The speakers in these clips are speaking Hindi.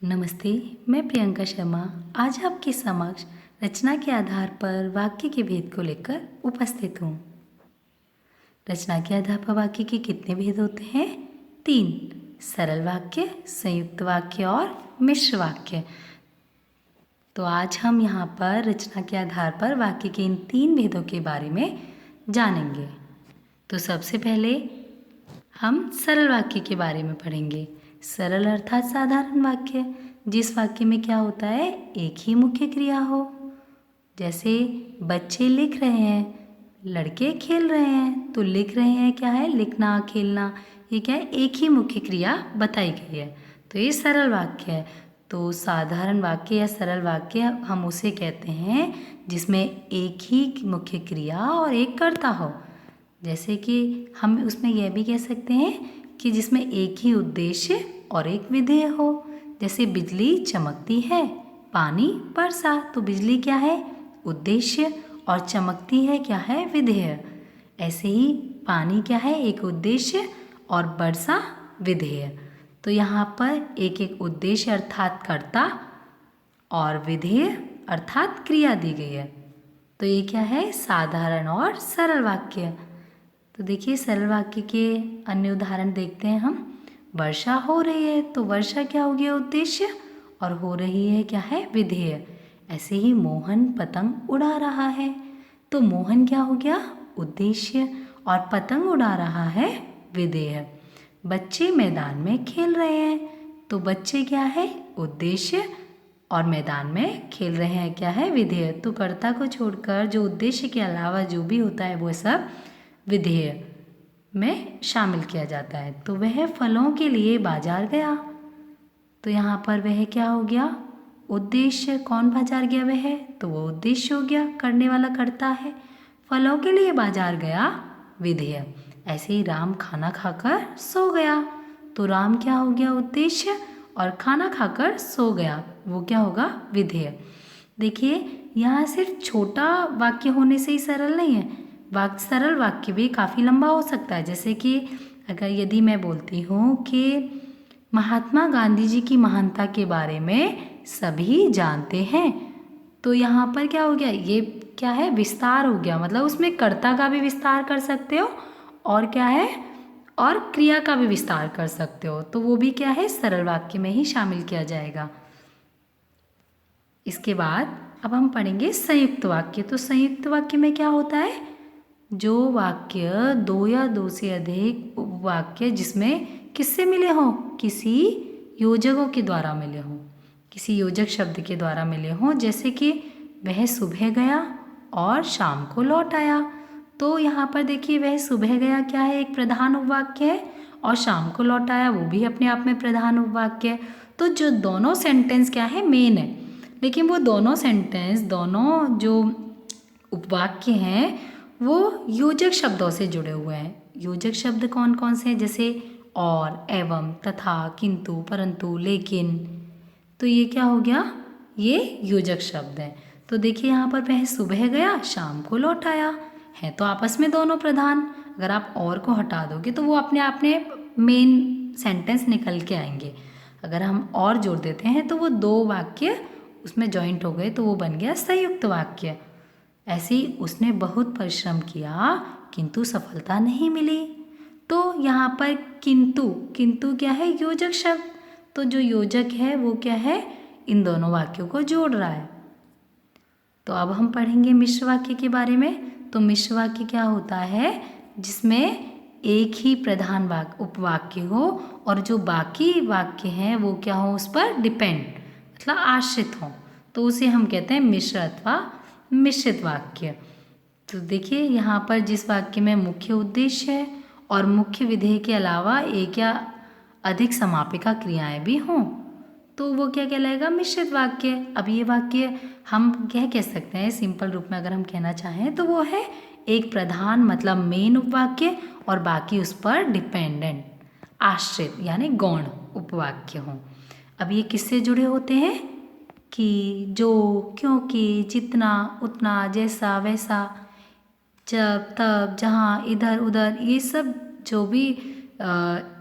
नमस्ते, मैं प्रियंका शर्मा आज आपके समक्ष रचना के आधार पर वाक्य के भेद को लेकर उपस्थित हूँ। रचना के आधार पर वाक्य के कितने भेद होते हैं? 3। सरल वाक्य, संयुक्त वाक्य और मिश्र वाक्य। तो आज हम यहाँ पर रचना के आधार पर वाक्य के इन 3 भेदों के बारे में जानेंगे। तो सबसे पहले हम सरल वाक्य के बारे में पढ़ेंगे। सरल अर्थात साधारण वाक्य, जिस वाक्य में क्या होता है, एक ही मुख्य क्रिया हो। जैसे बच्चे लिख रहे हैं, लड़के खेल रहे हैं। तो लिख रहे हैं क्या है, लिखना, खेलना, ये क्या है, एक ही मुख्य क्रिया बताई गई है। तो ये सरल वाक्य है। तो साधारण वाक्य या सरल वाक्य हम उसे कहते हैं जिसमें एक ही मुख्य क्रिया और एक कर्ता हो। जैसे कि हम उसमें यह भी कह सकते हैं कि जिसमें एक ही उद्देश्य और एक विधेय हो। जैसे बिजली चमकती है, पानी बरसा। तो बिजली क्या है, उद्देश्य, और चमकती है क्या है, विधेय। ऐसे ही पानी क्या है, एक उद्देश्य, और बरसा विधेय। तो यहाँ पर एक एक उद्देश्य अर्थात कर्ता और विधेय अर्थात क्रिया दी गई है। तो ये क्या है, साधारण और सरल वाक्य। तो देखिए सरल वाक्य के अन्य उदाहरण देखते हैं हम। वर्षा हो रही है, तो वर्षा क्या हो गया, उद्देश्य, और हो रही है क्या है, विधेय। ऐसे ही मोहन पतंग उड़ा रहा है, तो मोहन क्या हो गया, उद्देश्य, और पतंग उड़ा रहा है, विधेय। बच्चे मैदान में खेल रहे हैं, तो बच्चे क्या है, उद्देश्य, और मैदान में खेल रहे हैं क्या है, विधेय। तो कर्ता को छोड़कर जो उद्देश्य के अलावा जो भी होता है वो सब विधेय में शामिल किया जाता है। तो वह फलों के लिए बाजार गया, तो यहाँ पर वह क्या हो गया, उद्देश्य। कौन बाजार गया, वह, तो वो उद्देश्य हो गया, करने वाला कर्ता है। फलों के लिए बाजार गया, विधेय। ऐसे ही राम खाना खाकर सो गया, तो राम क्या हो गया, उद्देश्य, और खाना खाकर सो गया, वो क्या होगा, विधेय। देखिए यहाँ सिर्फ छोटा वाक्य होने से ही सरल नहीं है, सरल वाक्य भी काफ़ी लंबा हो सकता है। जैसे कि अगर यदि मैं बोलती हूँ कि महात्मा गांधी जी की महानता के बारे में सभी जानते हैं, तो यहाँ पर क्या हो गया, ये क्या है, विस्तार हो गया। मतलब उसमें कर्ता का भी विस्तार कर सकते हो और क्या है, और क्रिया का भी विस्तार कर सकते हो। तो वो भी क्या है, सरल वाक्य में ही शामिल किया जाएगा। इसके बाद अब हम पढ़ेंगे संयुक्त वाक्य। तो संयुक्त वाक्य में क्या होता है, जो वाक्य दो या दो से अधिक वाक्य जिसमें किससे मिले हों, किसी योजकों के द्वारा मिले हों, किसी योजक शब्द के द्वारा मिले हों। जैसे कि वह सुबह गया और शाम को लौट आया। तो यहाँ पर देखिए वह सुबह गया क्या है, एक प्रधान उपवाक्य है, और शाम को लौट आया वो भी अपने आप में प्रधान उपवाक्य है। तो जो दोनों सेंटेंस क्या है, मेन है, लेकिन वो दोनों सेंटेंस, दोनों जो उपवाक्य हैं वो योजक शब्दों से जुड़े हुए हैं। योजक शब्द कौन कौन से हैं, जैसे और, एवं, तथा, किंतु, परंतु, लेकिन। तो ये क्या हो गया, ये योजक शब्द हैं। तो देखिए यहाँ पर वह सुबह गया, शाम को लौट आया, है तो आपस में दोनों प्रधान। अगर आप और को हटा दोगे तो वो अपने आप में मेन सेंटेंस निकल के आएंगे। अगर हम और जोड़ देते हैं तो वो दो वाक्य उसमें जॉइंट हो गए, तो वो बन गया संयुक्त वाक्य। ऐसे ही उसने बहुत परिश्रम किया किंतु सफलता नहीं मिली। तो यहाँ पर किंतु, किंतु क्या है, योजक शब्द। तो जो योजक है वो क्या है, इन दोनों वाक्यों को जोड़ रहा है। तो अब हम पढ़ेंगे मिश्र वाक्य के बारे में। तो मिश्र वाक्य क्या होता है, जिसमें एक ही प्रधान वाक्य उपवाक्य हो और जो बाकी वाक्य हैं वो क्या हो, उस पर डिपेंड, मतलब आश्रित हो। तो उसे हम कहते हैं मिश्र अथवा मिश्रित वाक्य। तो देखिए यहाँ पर जिस वाक्य में मुख्य उद्देश्य है और मुख्य विधेय के अलावा एक या अधिक समापिका क्रियाएं भी हों, तो वो क्या कहलाएगा, मिश्रित वाक्य। अब ये वाक्य हम क्या कह सकते हैं, सिंपल रूप में अगर हम कहना चाहें तो वो है एक प्रधान मतलब मेन उपवाक्य और बाकी उस पर डिपेंडेंट, आश्रित यानी गौण उपवाक्य हों। अब ये किससे जुड़े होते हैं, कि, जो, क्योंकि, जितना, उतना, जैसा, वैसा, जब, तब, जहाँ, इधर, उधर, ये सब जो भी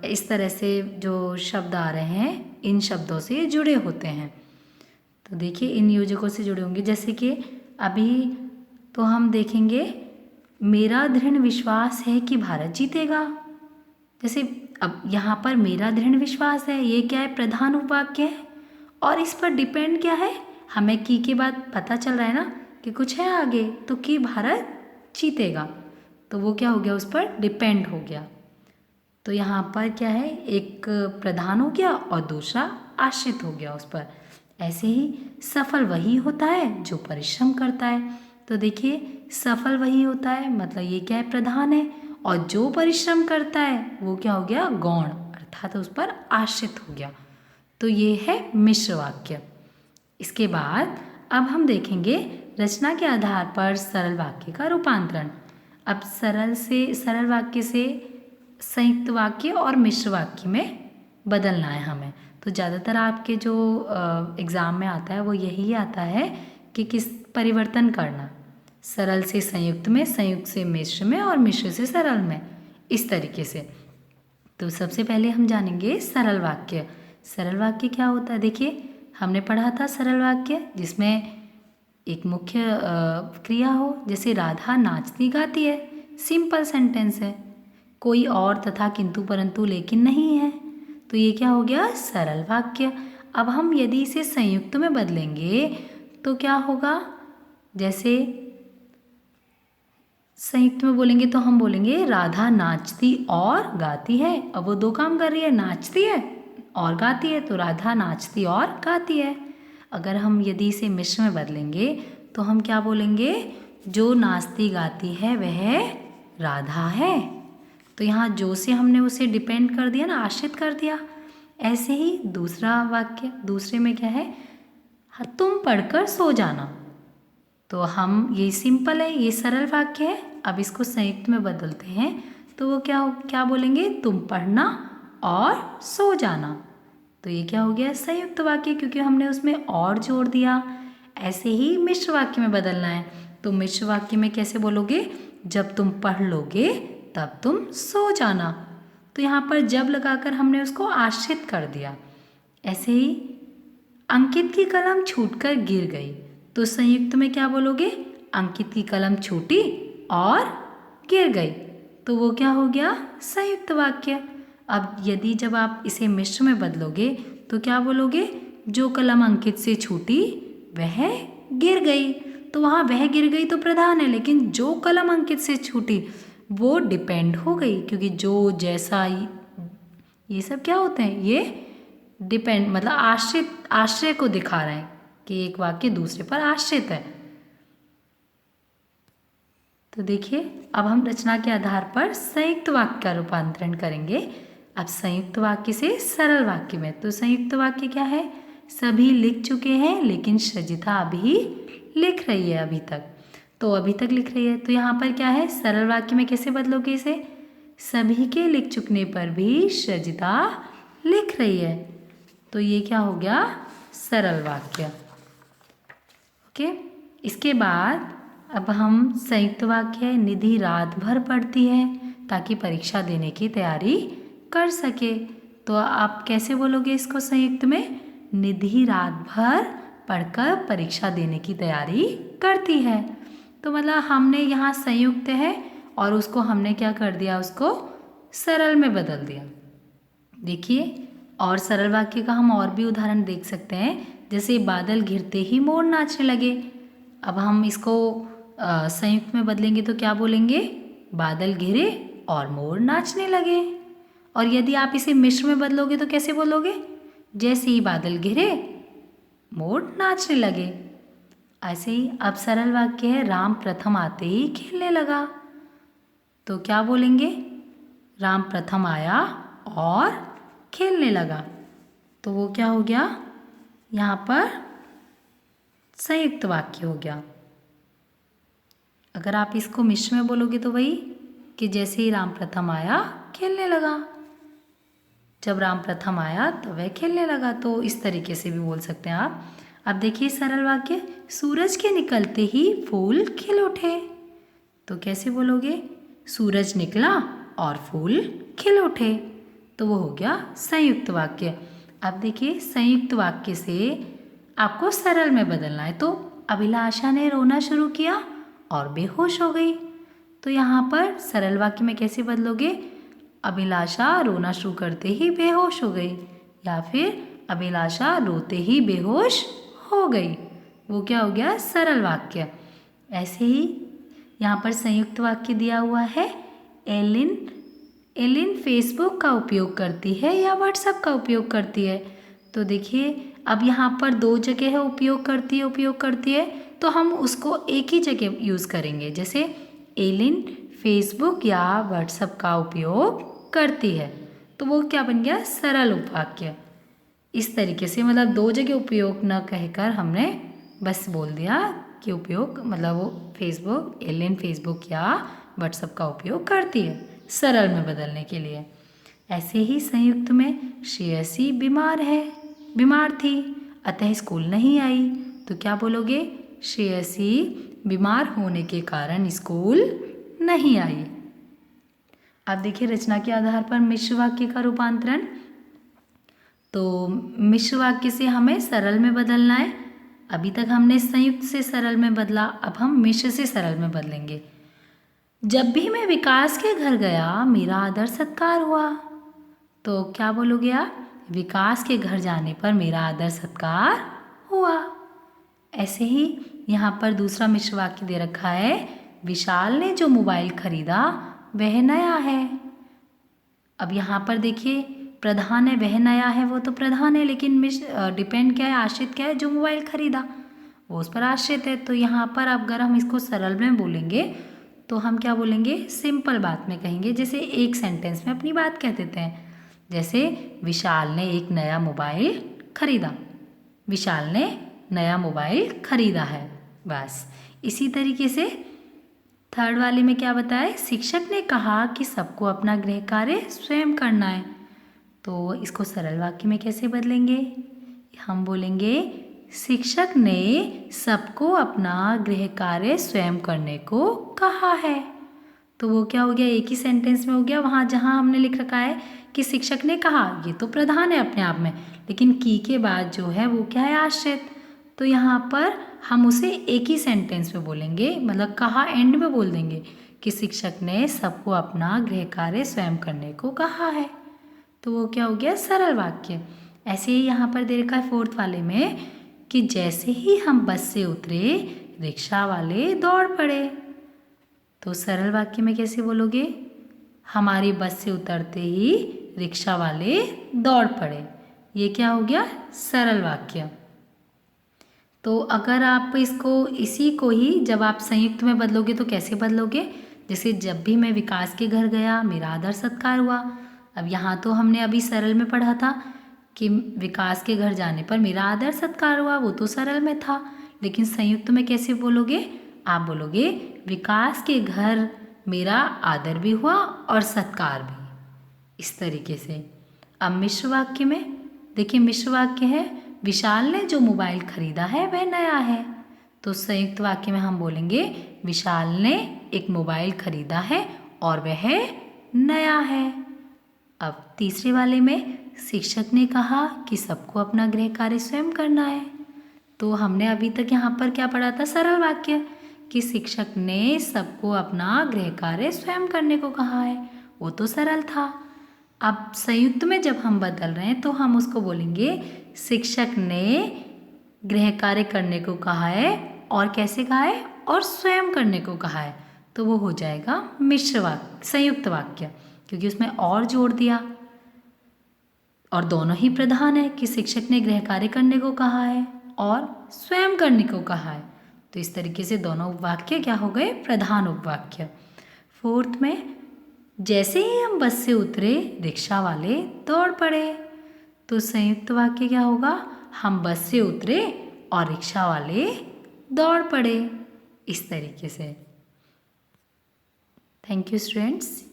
इस तरह से जो शब्द आ रहे हैं इन शब्दों से जुड़े होते हैं। तो देखिए इन योजकों से जुड़े होंगे, जैसे कि अभी तो हम देखेंगे मेरा दृढ़ विश्वास है कि भारत जीतेगा। जैसे अब यहाँ पर मेरा दृढ़ विश्वास है, ये क्या है, प्रधान उपवाक्य है और इस पर डिपेंड क्या है, हमें की के बाद पता चल रहा है ना कि कुछ है आगे, तो कि भारत जीतेगा, तो वो क्या हो गया, उस पर डिपेंड हो गया। तो यहाँ पर क्या है, एक प्रधान हो गया और दूसरा आश्रित हो गया उस पर। ऐसे ही सफल वही होता है जो परिश्रम करता है। तो देखिए सफल वही होता है, मतलब ये क्या है, प्रधान है, और जो परिश्रम करता है वो क्या हो गया, गौण, अर्थात उस पर आश्रित हो गया। तो ये है मिश्र वाक्य। इसके बाद अब हम देखेंगे रचना के आधार पर सरल वाक्य का रूपांतरण। अब सरल वाक्य से संयुक्त वाक्य और मिश्र वाक्य में बदलना है हमें। तो ज़्यादातर आपके जो एग्ज़ाम में आता है वो यही आता है कि किस परिवर्तन करना, सरल से संयुक्त में, संयुक्त से मिश्र में और मिश्र से सरल में, इस तरीके से। तो सबसे पहले हम जानेंगे सरल वाक्य। सरल वाक्य क्या होता है, देखिए हमने पढ़ा था सरल वाक्य जिसमें एक मुख्य क्रिया हो, जैसे राधा नाचती गाती है, सिंपल सेंटेंस है, कोई और तथा किंतु परंतु लेकिन नहीं है, तो ये क्या हो गया, सरल वाक्य। अब हम यदि इसे संयुक्त में बदलेंगे तो क्या होगा, जैसे संयुक्त में बोलेंगे तो हम बोलेंगे राधा नाचती और गाती है। अब वो दो काम कर रही है, नाचती है और गाती है, तो राधा नाचती और गाती है। अगर हम यदि इसे मिश्र में बदलेंगे तो हम क्या बोलेंगे, जो नाचती गाती है वह राधा है। तो यहाँ जो से हमने उसे डिपेंड कर दिया ना, आश्रित कर दिया। ऐसे ही दूसरा वाक्य, दूसरे में क्या है, तुम पढ़कर सो जाना, तो हम ये सिंपल है, ये सरल वाक्य है। अब इसको संयुक्त में बदलते हैं तो वो क्या बोलेंगे, तुम पढ़ना और सो जाना, तो ये क्या हो गया, संयुक्त वाक्य, क्योंकि हमने उसमें और जोड़ दिया। ऐसे ही मिश्र वाक्य में बदलना है, तो मिश्र वाक्य में कैसे बोलोगे, जब तुम पढ़ लोगे तब तुम सो जाना, तो यहाँ पर जब लगाकर हमने उसको आश्रित कर दिया। ऐसे ही अंकित की कलम छूटकर गिर गई, तो संयुक्त में क्या बोलोगे, अंकित की कलम छूटी और गिर गई, तो वो क्या हो गया, संयुक्त वाक्य। अब यदि जब आप इसे मिश्र में बदलोगे तो क्या बोलोगे, जो कलम अंकित से छूटी वह गिर गई, तो वहाँ वह गिर गई तो प्रधान है, लेकिन जो कलम अंकित से छूटी वो डिपेंड हो गई, क्योंकि जो जैसा ये सब क्या होते हैं, ये डिपेंड मतलब आश्रय को दिखा रहे हैं कि एक वाक्य दूसरे पर आश्रित है। तो देखिए अब हम रचना के आधार पर संयुक्त वाक्य का रूपांतरण करेंगे। अब संयुक्त वाक्य से सरल वाक्य में, तो संयुक्त वाक्य क्या है, सभी लिख चुके हैं लेकिन सजिता अभी लिख रही है, अभी तक, तो अभी तक लिख रही है, तो यहाँ पर क्या है, सरल वाक्य में कैसे बदलोगे इसे, सभी के लिख चुकने पर भी सजिता लिख रही है, तो ये क्या हो गया, सरल वाक्य। ओके, इसके बाद अब हम संयुक्त वाक्य है, निधि रात भर पढ़ती है ताकि परीक्षा देने की तैयारी कर सके, तो आप कैसे बोलोगे इसको संयुक्त में, निधि रात भर पढ़कर परीक्षा देने की तैयारी करती है, तो मतलब हमने यहाँ संयुक्त है और उसको हमने क्या कर दिया, उसको सरल में बदल दिया। देखिए और सरल वाक्य का हम और भी उदाहरण देख सकते हैं, जैसे बादल घिरते ही मोर नाचने लगे। अब हम इसको संयुक्त में बदलेंगे तो क्या बोलेंगे, बादल घिरे और मोर नाचने लगे। और यदि आप इसे मिश्र में बदलोगे तो कैसे बोलोगे, जैसे ही बादल घिरे मोर नाचने लगे। ऐसे ही अब सरल वाक्य है, राम प्रथम आते ही खेलने लगा, तो क्या बोलेंगे, राम प्रथम आया और खेलने लगा, तो वो क्या हो गया, यहाँ पर संयुक्त वाक्य हो गया। अगर आप इसको मिश्र में बोलोगे तो वही कि जैसे ही राम प्रथम आया खेलने लगा, जब राम प्रथम आया तो वह खेलने लगा, तो इस तरीके से भी बोल सकते हैं आप। अब देखिए सरल वाक्य, सूरज के निकलते ही फूल खिल उठे, तो कैसे बोलोगे, सूरज निकला और फूल खिल उठे, तो वो हो गया संयुक्त वाक्य। अब देखिए संयुक्त वाक्य से आपको सरल में बदलना है। तो अभिलाषा ने रोना शुरू किया और बेहोश हो गई। तो यहाँ पर सरल वाक्य में कैसे बदलोगे? अभिलाषा रोना शुरू करते ही बेहोश हो गई, या फिर अभिलाषा रोते ही बेहोश हो गई। वो क्या हो गया? सरल वाक्य। ऐसे ही यहाँ पर संयुक्त वाक्य दिया हुआ है, एलिन फेसबुक का उपयोग करती है या व्हाट्सएप का उपयोग करती है। तो देखिए अब यहाँ पर दो जगह है उपयोग करती है, तो हम उसको एक ही जगह यूज़ करेंगे। जैसे एलिन फेसबुक या व्हाट्सएप का उपयोग करती है, तो वो क्या बन गया? सरल उपवाक्य। इस तरीके से मतलब दो जगह उपयोग न कहकर हमने बस बोल दिया कि उपयोग मतलब वो एलिन फेसबुक या व्हाट्सएप का उपयोग करती है, सरल में बदलने के लिए। ऐसे ही संयुक्त में श्रेयसी बीमार थी अतः स्कूल नहीं आई। तो क्या बोलोगे? श्रेयसी बीमार होने के कारण स्कूल नहीं आई। अब देखिए रचना के आधार पर मिश्र वाक्य का रूपांतरण। तो मिश्र वाक्य से हमें सरल में बदलना है। अभी तक हमने संयुक्त से सरल में बदला, अब हम मिश्र से सरल में बदलेंगे। जब भी मैं विकास के घर गया मेरा आदर सत्कार हुआ। तो क्या बोलोगे आप? विकास के घर जाने पर मेरा आदर सत्कार हुआ। ऐसे ही यहाँ पर दूसरा मिश्र वाक्य दे रखा है, विशाल ने जो मोबाइल खरीदा वह नया है। अब यहाँ पर देखिए प्रधान है, वह नया है, वो तो प्रधान है, लेकिन डिपेंड क्या है, आश्रित क्या है? जो मोबाइल खरीदा वो उस पर आश्रित है। तो यहाँ पर अगर हम इसको सरल में बोलेंगे तो हम क्या बोलेंगे? सिंपल बात में कहेंगे, जैसे एक सेंटेंस में अपनी बात कह देते हैं। जैसे विशाल ने एक नया मोबाइल खरीदा, विशाल ने नया मोबाइल खरीदा है, बस। इसी तरीके से थर्ड वाले में क्या बताया? शिक्षक ने कहा कि सबको अपना गृह कार्य स्वयं करना है। तो इसको सरल वाक्य में कैसे बदलेंगे? हम बोलेंगे शिक्षक ने सबको अपना गृह कार्य स्वयं करने को कहा है। तो वो क्या हो गया? एक ही सेंटेंस में हो गया। वहाँ जहाँ हमने लिख रखा है कि शिक्षक ने कहा, ये तो प्रधान है अपने आप में, लेकिन की के बाद जो है वो क्या है? आश्रित। तो यहाँ पर हम उसे एक ही सेंटेंस में बोलेंगे, मतलब कहा एंड में बोल देंगे कि शिक्षक ने सबको अपना गृह कार्य स्वयं करने को कहा है। तो वो क्या हो गया? सरल वाक्य। ऐसे ही यहाँ पर दे रखा है फोर्थ वाले में कि जैसे ही हम बस से उतरे रिक्शा वाले दौड़ पड़े। तो सरल वाक्य में कैसे बोलोगे? हमारी बस से उतरते ही रिक्शा वाले दौड़ पड़े। ये क्या हो गया? सरल वाक्य। तो अगर आप इसी को ही जब आप संयुक्त में बदलोगे तो कैसे बदलोगे? जैसे जब भी मैं विकास के घर गया मेरा आदर सत्कार हुआ। अब यहाँ तो हमने अभी सरल में पढ़ा था कि विकास के घर जाने पर मेरा आदर सत्कार हुआ, वो तो सरल में था। लेकिन संयुक्त में कैसे बोलोगे? आप बोलोगे विकास के घर मेरा आदर भी हुआ और सत्कार भी, इस तरीके से। अब मिश्र वाक्य में देखिए, मिश्र वाक्य है विशाल ने जो मोबाइल खरीदा है वह नया है। तो संयुक्त वाक्य में हम बोलेंगे विशाल ने एक मोबाइल खरीदा है और वह नया है। अब तीसरे वाले में शिक्षक ने कहा कि सबको अपना गृह कार्य स्वयं करना है। तो हमने अभी तक यहाँ पर क्या पढ़ा था? सरल वाक्य कि शिक्षक ने सबको अपना गृह कार्य स्वयं करने को कहा है, वो तो सरल था। अब संयुक्त में जब हम बदल रहे हैं तो हम उसको बोलेंगे शिक्षक ने गृह कार्य करने को कहा है, और कैसे कहा है? और स्वयं करने को कहा है। तो वो हो जाएगा मिश्र वाक्य, संयुक्त वाक्य, क्योंकि उसमें और जोड़ दिया और दोनों ही प्रधान है कि शिक्षक ने गृह कार्य करने को कहा है और स्वयं करने को कहा है। तो इस तरीके से दोनों उपवाक्य क्या हो गए? प्रधान उपवाक्य। फोर्थ में जैसे ही हम बस से उतरे रिक्शा वाले दौड़ पड़े। तो संयुक्त वाक्य क्या होगा? हम बस से उतरे और रिक्शा वाले दौड़ पड़े, इस तरीके से। Thank you students.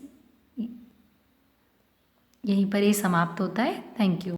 यहीं पर ये समाप्त होता है। Thank you.